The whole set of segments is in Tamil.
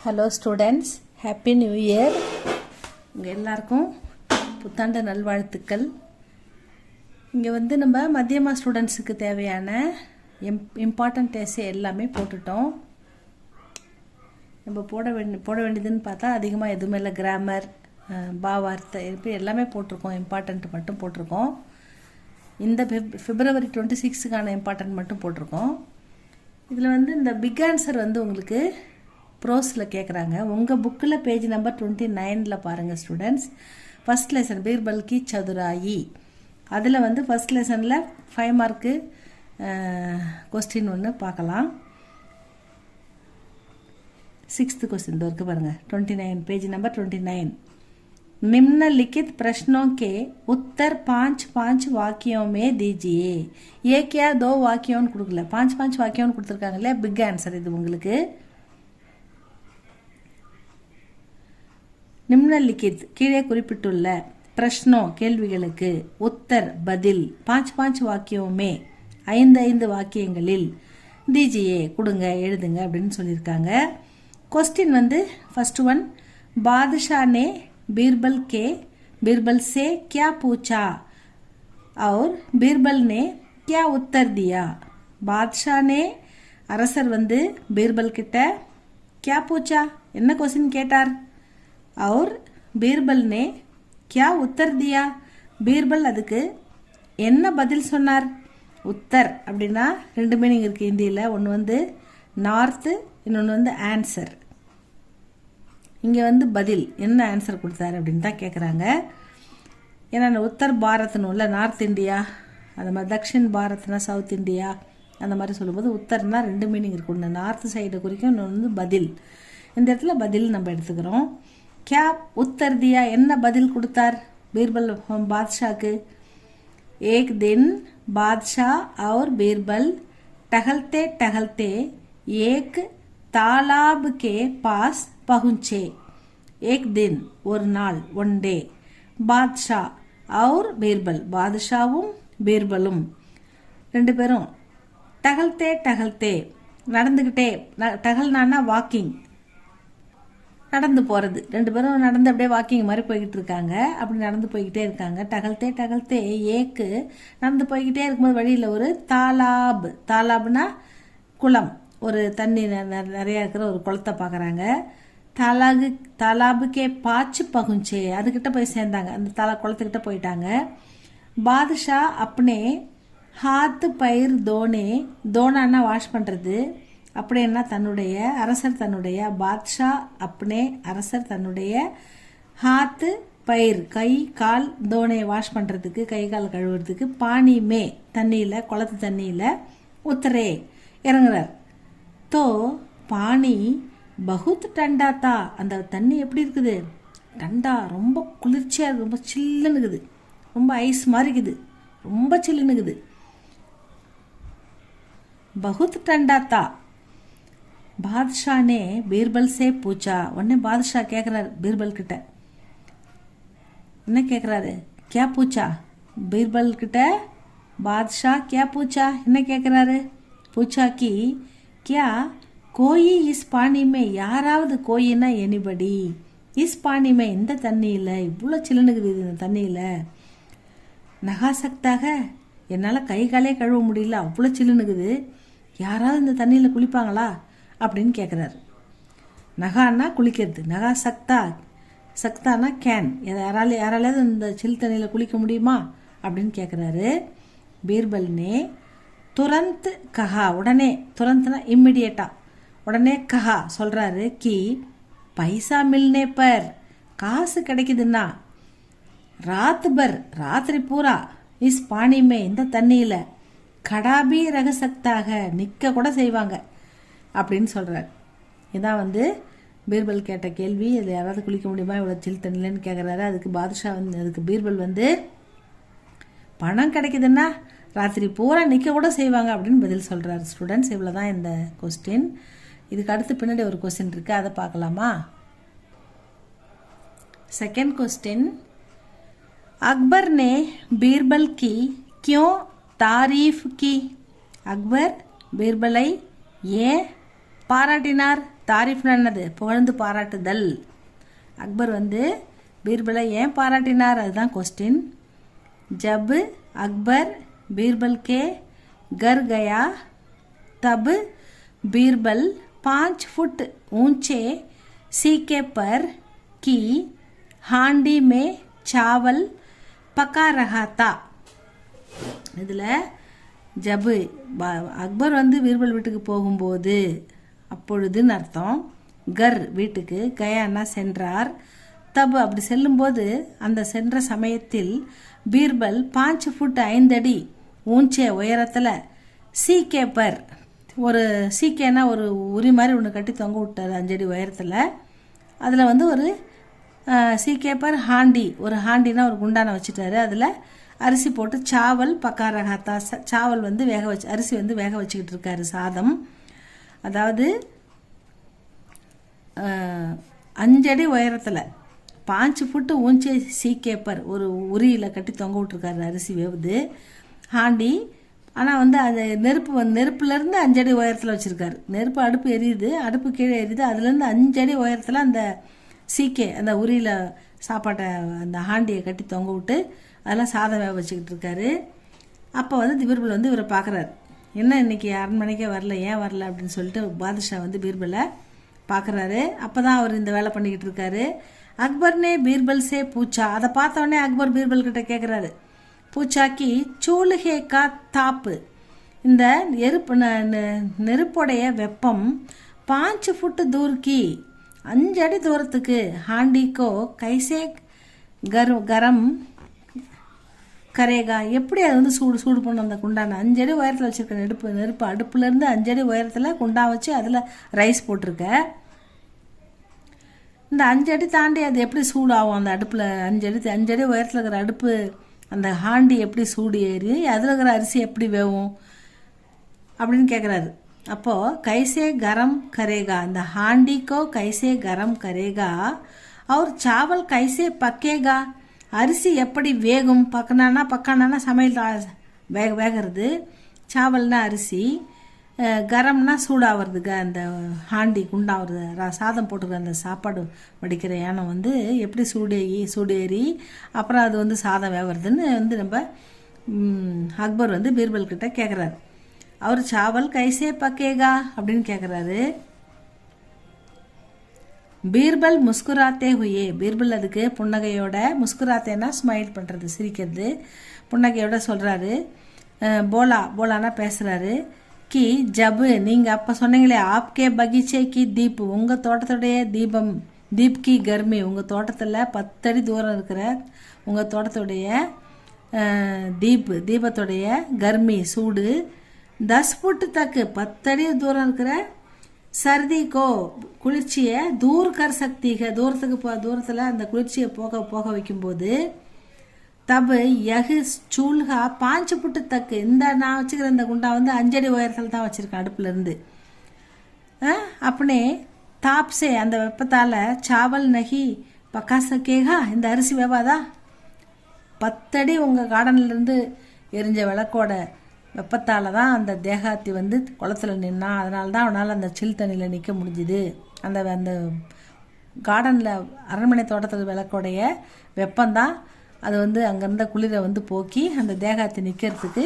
Hello students, happy new year. உங்கள் எல்லாருக்கும் புத்தாண்டு நல்வாழ்த்துக்கள். இங்கே நம்ம மத்தியமா ஸ்டூடெண்ட்ஸுக்கு தேவையான இம்பார்ட்டண்ட் எஸ்ஸே எல்லாமே போட்டுட்டோம். நம்ம போட வேண்டியதுன்னு பார்த்தா அதிகமாக எதுவுமே இல்லை. கிராமர், பாவார்த்தை இப்படி எல்லாமே போட்டிருக்கோம். இம்பார்ட்டண்ட் மட்டும் போட்டிருக்கோம். இந்த February 26க்கான இம்பார்ட்டன்ட் மட்டும் போட்டிருக்கோம். இதில் இந்த பிக் ஆன்சர் உங்களுக்கு ப்ரோஸில் கேட்குறாங்க. உங்கள் புக்கில் பேஜ் நம்பர் 29 பாருங்கள் ஸ்டூடெண்ட்ஸ். ஃபஸ்ட் லெசன் பீர்பல் கி சதுராயி, அதில் ஃபஸ்ட் லெசனில் 5 மார்க்கு கொஸ்டின் ஒன்று பார்க்கலாம். 6th क्वेश्चन இருக்குது பாருங்கள். 29 பேஜ் நம்பர் 29. निम्नलिखित प्रश्नों के उत्तर 5 वाक्यों में दीजिए. ये क्या 2 वाक्यों கொடுக்கல, 5 वाक्यों கொடுத்துருக்காங்க இல்லையா. பிக் ஆன்சர் இது உங்களுக்கு. நிம்னலிக்கித் கீழே குறிப்பிட்டுள்ள பிரஷ்னோ கேள்விகளுக்கு உத்தர் பதில் 5 வாக்கியமே 5 வாக்கியங்களில் தீஜியே கொடுங்க, எழுதுங்க அப்படின்னு சொல்லியிருக்காங்க. क्वेश्चन फर्स्ट वन, बादशाह ने बीरबल से क्या पूछा और बीरबल ने क्या उत्तर दिया. बादशाह ने அரசர் பீர்பல் கிட்ட क्या पूछा என்ன क्वेश्चन கேட்டார். और बीरबल ने क्या उत्तर दिया, बीरबल அதுக்கு என்ன பதில் சொன்னார். உத்தர் அப்படின்னா 2 மீனிங் இருக்குது ஹிந்தியில். ஒன்று நார்த்து, இன்னொன்று ஆன்சர். இங்கே பதில் என்ன ஆன்சர் கொடுத்தாரு அப்படின்னு தான் கேட்குறாங்க. ஏன்னா உத்தர் பாரத்னு இல்லை, நார்த் இந்தியா, அந்த மாதிரி தக்ஷின் பாரத்னா சவுத் இந்தியா, அந்த மாதிரி சொல்லும்போது உத்தர்னா 2 மீனிங் இருக்கு. ஒன்று நார்த் சைடு குறிக்கும், இன்னொன்று பதில். இந்த இடத்துல பதில் நம்ம எடுத்துக்கிறோம். क्या उत्तर दिया என்ன பதில் கொடுத்தார் बीरबल बादशाह के. एक दिन बादशाह और बीरबल टहलते टहलते एक तालाब के पास पहुंचे. एक दिन ஒரு நாள், ஒன் டே, बादशाह और बीरबल बादशाவும் பீர்பலும் 2 பேரும் टहलते टहलते நடந்துக்கிட்டே, டகல்னா வாக்கிங், நடந்து போகிறது. 2 பேரும் நடந்து அப்படியே வாக்கிங் மாதிரி போய்கிட்டு இருக்காங்க. அப்படி நடந்து போய்கிட்டே இருக்காங்க. டகல்த்தே ஏக்கு நடந்து போய்கிட்டே இருக்கும்போது வழியில் ஒரு தாலாப்னா குளம், ஒரு தண்ணி நிறையா இருக்கிற ஒரு குளத்தை பார்க்குறாங்க. தாலாபுக்கே பாச்சு பகுஞ்சே, அதுக்கிட்ட போய் சேர்ந்தாங்க. அந்த குளத்துக்கிட்ட போயிட்டாங்க. பாதுஷா அப்பனே ஹாத்து பயிர் தோனான்னா வாஷ் பண்ணுறது, அப்படின்னா தன்னுடைய அரசர், தன்னுடைய பாத்ஷா அப்பனே அரசர் தன்னுடைய ஹாத்து பயிர் கை கால் தோனை வாஷ் பண்ணுறதுக்கு, கை கால் கழுவுறதுக்கு பானிமே தண்ணியில், குளத்து தண்ணியில் உத்தரே இறங்குறார். தோ பானி பகுத் டண்டாத்தா, அந்த தண்ணி எப்படி இருக்குது, டண்டா ரொம்ப குளிர்ச்சியாக இருக்குது, ரொம்ப சில்லுன்னு இருக்குது, ரொம்ப ஐஸ் மாதிரி இருக்குது, ரொம்ப சில்லுன்னு இருக்குது. பகுத் டண்டாத்தா. பாதுஷா நே பீர்பல் சே பூச்சா, உடனே பாதுஷா கேட்குறாரு பீர்பல் கிட்ட. என்ன கேட்குறாரு, கியா பூச்சா, பீர்பல் கிட்ட பாதுஷா கியா பூச்சா என்ன கேட்குறாரு. பூச்சா கி கியா கோயி இஸ் பானிமே, யாராவது கோயின்னா எனிபடி, இஸ் பானிமே இந்த தண்ணியில், இவ்வளோ சில்லுனுக்குது இந்த தண்ணியில், நகா சக்தாக என்னால் கை காலே கழுவ முடியல, அவ்வளோ சில்லுனுக்குது, யாராவது இந்த தண்ணியில் குளிப்பாங்களா அப்படின்னு கேட்குறாரு. நகான்னா குளிக்கிறது, நகா சக்தானா கேன், யாராலையாவது இந்த சில் தண்ணியில் குளிக்க முடியுமா அப்படின்னு கேட்குறாரு. பீர்பல்னே துரந்த் கஹா, உடனே, துரந்த்னா இம்மிடியேட்டா, உடனே கஹா சொல்கிறாரு. கி பைசா மில்னே பர், காசு கிடைக்குதுன்னா, ராத்திரி பூரா இஸ் பானிமே இந்த தண்ணியில் கடாபி ரகசக்தாக நிற்க கூட செய்வாங்க அப்படின்னு சொல்கிறார். இதான் பீர்பல் கேட்ட கேள்வி. இதில் யாராவது குளிக்க முடியுமா இவ்வளோ சில் தண்ணிலன்னு கேட்குறாரு. அதுக்கு பாதுஷா அதுக்கு பீர்பல் பணம் கிடைக்குதுன்னா ராத்திரி பூரா நிற்க கூட செய்வாங்க அப்படின்னு பதில் சொல்கிறார். ஸ்டூடெண்ட்ஸ், இவ்வளோ தான் இந்த கொஸ்டின். இதுக்கு அடுத்து பின்னாடி ஒரு கொஸ்டின் இருக்குது, அதை பார்க்கலாமா. செகண்ட் கொஸ்டின், अकबर ने बीरबल की क्यों तारीफ की. अकबर बीरबலை ஏன் பாராட்டினார் தாரிஃப்னா என்னது? புகழ்ந்து பாராட்டுதல். அக்பர் வந்து பீர்பலை ஏன் பாராட்டினார்? அதுதான் கொஸ்டின். ஜப் அக்பர் बीरबल के घर गया तब बीरबल 5 फुट ऊंचे सीके पर की हांडी में चावल पका रहा था. இதில் ஜபு அக்பர் வந்து பீர்பல் வீட்டுக்கு போகும்போது, அப்பொழுதுன்னு அர்த்தம். கர் வீட்டுக்கு, கயான்னா சென்றார். தபு அப்படி செல்லும்போது, அந்த சென்ற சமயத்தில் பீர்பல் 5 ஃபுட் 5 அடி ஊஞ்சே உயரத்தில் சீக்கே பர், ஒரு சீக்கேனா ஒரு உரி மாதிரி ஒன்று கட்டி தொங்க விட்டார் 5 அடி உயரத்தில். அதில் வந்து ஒரு சீக்கே பர் ஹாண்டி, ஒரு ஹாண்டினா ஒரு குண்டானை வச்சுட்டாரு. அதில் அரிசி போட்டு சாவல் பக்காரகாத்தா, சாவல் வந்து வேக வச்சு, அரிசி வந்து வேக வச்சுக்கிட்டு இருக்காரு, சாதம். அதாவது 5 அடி உயரத்தில் 5 ஃபுட்டு ஊஞ்சே சீக்கேப்பர், ஒரு உரியில் கட்டி தொங்க விட்டுருக்காரு, அரிசி வேவுது. ஹாண்டி ஆனால் வந்து அது நெருப்புலேருந்து 5 அடி உயரத்தில் வச்சுருக்காரு. நெருப்பு அடுப்பு எரியுது, அடுப்பு கீழே எரியுது, அதுலேருந்து 5 அடி உயரத்தில் அந்த சீக்கே, அந்த உரியில் சாப்பாட்டை, அந்த ஹாண்டியை கட்டி தொங்க விட்டு அதெல்லாம் சாதம் வேக வச்சுக்கிட்டு இருக்காரு. அப்போ வந்து பீர்பல் வந்து இவரை பார்க்குறாரு. என்ன இன்னைக்கு அரண்மனைக்கே வரல, ஏன் வரல அப்படின்னு சொல்லிட்டு பாதுஷா வந்து பீர்பலை பார்க்குறாரு. அப்போ தான் அவர் இந்த வேலை பண்ணிக்கிட்டு இருக்காரு. அக்பர்னே பீர்பல் சே பூச்சா, அதை பார்த்தோடனே அக்பர் பீர்பல் கிட்ட கேட்குறாரு. பூச்சாக்கி சூலுகே கா தாப்பு, இந்த நெருப்புடைய வெப்பம் 5 ஃபுட்டு தூர்க்கி, 5 அடி தூரத்துக்கு, ஹாண்டிக்கோ கைசே கரம் கரேகா, எப்படி அது வந்து சூடு பண்ணும் அந்த குண்டான 5 அடி உயரத்தில் வச்சுருக்க நெருப்பு அடுப்புலேருந்து 5 அடி உயரத்தில் குண்டா வச்சு அதில் ரைஸ் போட்டிருக்க. இந்த 5 அடி தாண்டி அது எப்படி சூடாகும்? அந்த அடுப்பில் 5 அடி உயரத்தில் இருக்கிற அடுப்பு, அந்த ஹாண்டி எப்படி சூடு ஏறி அதில் இருக்கிற அரிசி எப்படி வேவும் அப்படின்னு கேட்குறாரு. அப்போது கைசே கரம் கரேகா, இந்த ஹாண்டிக்கோ கைசே கரம் கரேகா அவர் சாவல் கைசே பக்கேகா, அரிசி எப்படி வேகும்? பக்கானா சமையல் வேகிறது, சாவல்னா அரிசி, கரம்னா சூடாகிறது, அந்த ஹாண்டி குண்டாகிறது, சாதம் போட்டுக்கிற அந்த சாப்பாடு வடிக்கிற யானை வந்து எப்படி சூடேறி அப்புறம் அது வந்து சாதம் வேகிறதுன்னு வந்து நம்ம அக்பர் வந்து பீர்பல் கிட்ட கேட்குறாரு. அவர் சாவல் கைசே பக்கேகா அப்படின்னு கேட்குறாரு. பீர்பல் முஸ்குராத்தே ஹுயே, பீர்பல் அதுக்கு புன்னகையோட, முஸ்குராத்தேனா ஸ்மைல் பண்ணுறது, சிரிக்கிறது, புன்னகையோட சொல்கிறாரு. போலானா பேசுகிறாரு. கி ஜபு, நீங்கள் அப்போ சொன்னீங்களே, ஆப்கே பகீச்சே கி தீப், உங்கள் தோட்டத்துடைய தீப் கி கர்மி, உங்கள் தோட்டத்தில் 10 அடி தூரம் இருக்கிற உங்கள் தோட்டத்துடைய தீபத்துடைய கர்மி சூடு, 10 ஃபுட்டு தக்கு 10 அடி தூரம் இருக்கிற சர்திக்கோ குளிர்ச்சியை தூர் கர் சக்திக, தூரத்தில் அந்த குளிர்ச்சியை போக வைக்கும்போது, தபு யகு சூல்கா 5 ஃபுட்டு தக்கு, இந்த நான் வச்சுக்கிற இந்த குண்டா வந்து 5 அடி உயரத்தில் தான் வச்சுருக்கேன் அடுப்புலேருந்து. அப்பனே தாப்ஸே, அந்த வெப்பத்தால் சாவல் நகி பக்கா சக்கேகா, இந்த அரிசி வேவாதா? 10 அடி உங்கள் கார்டன்லேருந்து எரிஞ்ச விளக்கோட வெப்பத்தால் தான் அந்த தேகாத்தி வந்து குளத்தில் நின்னா, அதனால தான் அவனால் அந்த சில் தண்ணியில் நிற்க முடிஞ்சுது. அந்த கார்டனில் அரண்மனை தோட்டத்தில் விளக்கோடைய வெப்பந்தான் அது வந்து அங்கேருந்த குளிரை வந்து போக்கி அந்த தேகாத்தி நிற்கிறதுக்கு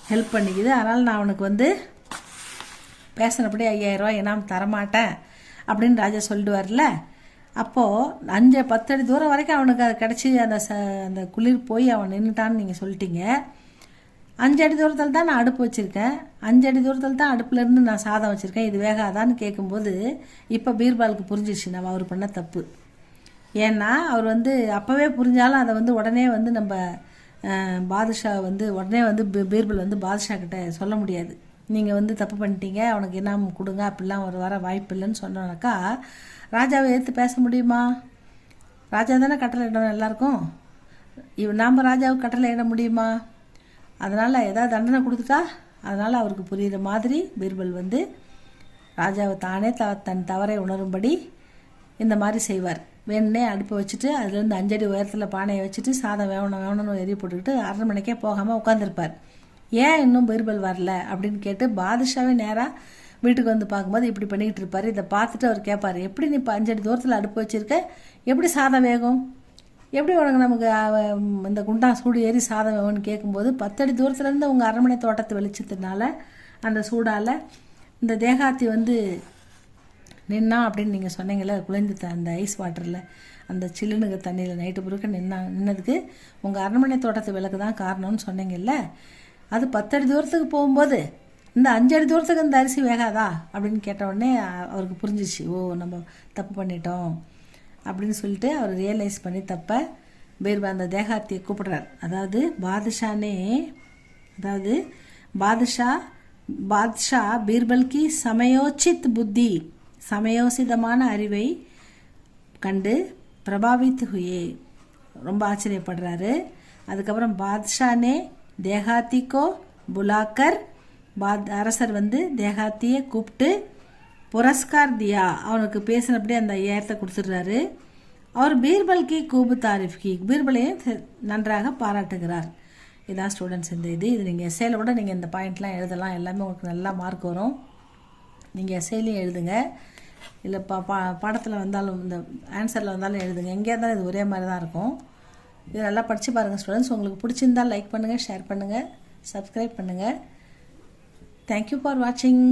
ஹெல்ப் பண்ணிக்குது. அதனால் நான் அவனுக்கு வந்து பேசினபடி 5000 ரூபாய் இனாம் தரமாட்டேன் அப்படின்னு ராஜா சொல்லிடுவார்ல. அப்போது 10 அடி தூரம் வரைக்கும் அவனுக்கு அது கிடச்சி அந்த குளிர் போய் அவன் நின்றுட்டான்னு நீங்கள் சொல்லிட்டீங்க. 5 அடி தூரத்தில் தான் நான் அடுப்பு வச்சுருக்கேன், 5 அடி தூரத்தில் தான் அடுப்புலேருந்து நான் சாதம் வச்சுருக்கேன், இது வேகாதான்னு கேட்கும்போது இப்போ பீர்பாலுக்கு புரிஞ்சிடுச்சு நம்ம அவர் பண்ண தப்பு. ஏன்னா அவர் வந்து அப்போவே புரிஞ்சாலும் அதை வந்து உடனே வந்து நம்ம பாதுஷா வந்து உடனே வந்து பீர்பல் வந்து பாதுஷா கிட்ட சொல்ல முடியாது. நீங்கள் வந்து தப்பு பண்ணிட்டீங்க, அவனுக்கு இனாம் கொடுங்க, அப்படிலாம் ஒரு வர வாய்ப்பு இல்லைன்னு சொன்னோன்னாக்கா ராஜாவை எடுத்து பேச முடியுமா? ராஜா தானே கட்டளை இடணும் எல்லாருக்கும், நாம் ராஜாவுக்கு கட்டளை இட முடியுமா? அதனால் ஏதாவது தண்டனை கொடுத்துட்டா அதனால் அவருக்கு புரிகிற மாதிரி பீர்பல் வந்து ராஜாவை தானே தன் தவறை உணரும்படி இந்த மாதிரி செய்வார். வேணுன்னே அடுப்பை வச்சுட்டு அதுலேருந்து 5 அடி உயரத்தில் பானையை வச்சுட்டு சாதம் வேணும்னு எரிய போட்டுக்கிட்டு அரண்மனைக்கே போகாமல் உட்காந்துருப்பார். ஏன் இன்னும் பீர்பல் வரல அப்படின்னு கேட்டு பாதுஷாவே நேராக வீட்டுக்கு வந்து பார்க்கும்போது இப்படி பண்ணிக்கிட்டு இருப்பார். இதை பார்த்துட்டு அவர் கேட்பார், எப்படி நீ இப்போ 5 அடி தூரத்தில் அடுப்பு வச்சுருக்க, எப்படி சாதம் வேகும், எப்படி உனக்கு நமக்கு இந்த குண்டா சூடு ஏறி சாதம் வேகும்னு கேட்கும்போது 10 அடி தூரத்துலேருந்து உங்கள் அரண்மனை தோட்டத்தை வெளிச்சத்தினால அந்த சூடால் இந்த தேகாத்தி வந்து நின்னா அப்படின்னு நீங்கள் சொன்னீங்கல்ல, குளிர்ந்து அந்த ஐஸ் வாட்டரில் அந்த சில்லுனுக்கு தண்ணியில் நைட்டு புருக்க நின்னதுக்கு உங்கள் அரண்மனை தோட்டத்து விளக்கு தான் காரணம்னு சொன்னீங்கல்ல, அது 10 அடி தூரத்துக்கு போகும்போது இந்த 5 அடி தூரத்துக்கு இந்த அரிசி வேகாதா அப்படின்னு கேட்ட உடனே அவருக்கு புரிஞ்சிச்சு, ஓ நம்ம தப்பு பண்ணிட்டோம் அப்படின்னு சொல்லிட்டு அவர் ரியலைஸ் பண்ணி தப்ப பீர்பல் அந்த தேகாத்தியை கூப்பிடுறார். அதாவது பாதுஷா பீர்பல்கி சமயோசித் புத்தி, சமயோசிதமான அறிவை கண்டு பிரபாவித் ஹுயே, ரொம்ப ஆச்சரியப்படுறாரு. அதுக்கப்புறம் பாத்ஷானே தேகாத்திக்கோ புலாக்கர், அரசர் வந்து தேகாத்தியை கூப்பிட்டு புரஸ்கார் தியா, அவனுக்கு பேசினபடி அந்த 5000 கொடுத்துடுறாரு. அவர் பீர்பல்கி கூபு தாரிஃப்கி, பீர்பலையும் நன்றாக பாராட்டுகிறார். இதான் ஸ்டூடெண்ட்ஸ் இந்த இது நீங்கள் எஸ்ஏல கூட நீங்கள் இந்த பாயிண்ட்லாம் எழுதலாம், எல்லாமே உங்களுக்கு நல்லா மார்க் வரும். நீங்கள் எஸ்ஏலையும் எழுதுங்க, இல்லை பாடத்தில் வந்தாலும் இந்த ஆன்சரில் வந்தாலும் எழுதுங்க, எங்கேயா இருந்தாலும் இது ஒரே மாதிரி தான் இருக்கும். இது நல்லா படித்து பாருங்கள் ஸ்டூடெண்ட்ஸ். உங்களுக்கு பிடிச்சிருந்தால் லைக் பண்ணுங்கள், ஷேர் பண்ணுங்கள், சப்ஸ்கிரைப் பண்ணுங்கள். தேங்க்யூ ஃபார் வாட்சிங்.